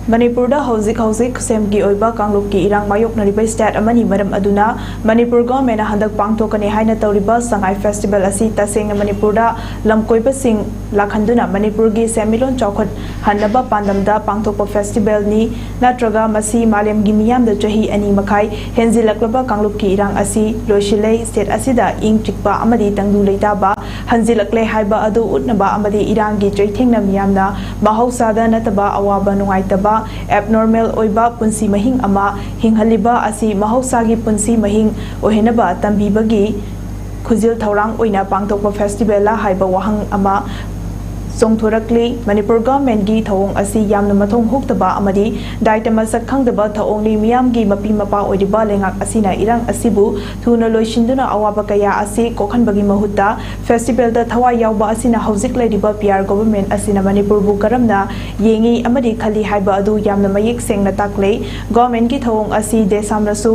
Manipurda Hauzik Semgi Oiba Kangluki Irang Mayok Nariba Stat Amani Madam Aduna Manipur Government Handak Pangtokani Haina Tauriba Sangai Festival Asi Tasing Manipurda Lamkoiba Sing Lakhanduna Manipurgi Semilon Chokot Hanaba Pandamda Pangtopa Festival Ni Natraga Masi Malem Gimiam the Jahi Ani Makai Henzi Laklaba Kangluki Irang Asi Loshile State Asida Ing Chikpa Amadi Tangdu Leitaba Hanzi Lakle Haiba Adu Utnaba Amadi Irangi Jaiting Namyamna Mahausada Nataba Awaba Nungaitaba abnormal oiba punsi mahing ama hinghaliba asi mahausagi punsi mahing ohenaba tambibagi khuzil thorang oina pangtokpa festival la haiba wahang ama songthorakli Manipur government gi thawong asi yamna mathong huktaba amadi daitama sakhangdaba thawong ni miyam gi mapi mapa oidiba lengak asina irang asibu thuna loishinduna awaba kaya asi kokhanbagi mahutta festival da thawai yawba asina hauzik lediba PR government asina Manipur bu karamna yengi amadi khali haiba adu yamna mayik sengna takle government gi thawong asi desamrasu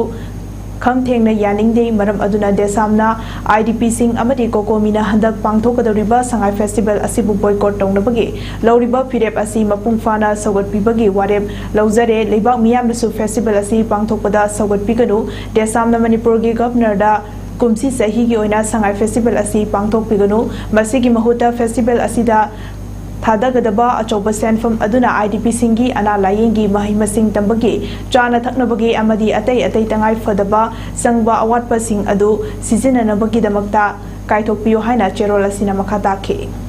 Kham Thengna Yaningde Maram Aduna Desamna IDP Sing Amadi Kokomina Handak Pangthokadoriba Sangai Festival Asibu boycott Tongnabagi Lauriba Pirep Asi Mapung Fana Sagat Pibagi Warep Lauzare Lebak Miyam Lusu Festival Asi Pangthokpada Sagat Piganu Desamna Manipurgi Governor da Kumsi Sahigi Oina Sangai Festival Asi Pangthok Piganu Masigi Mahuta Festival Asida Thadagadaba Achoba Senfam Aduna IDP Singi Ana Layengi Mahimasing Tambagi Chana Taknabagi Amadi Atay Tangai Fadaba Sangba Awatpa Sing Adu Sizina Nabagi Damakta Kaitokpio Haina Cherola Sinamakatake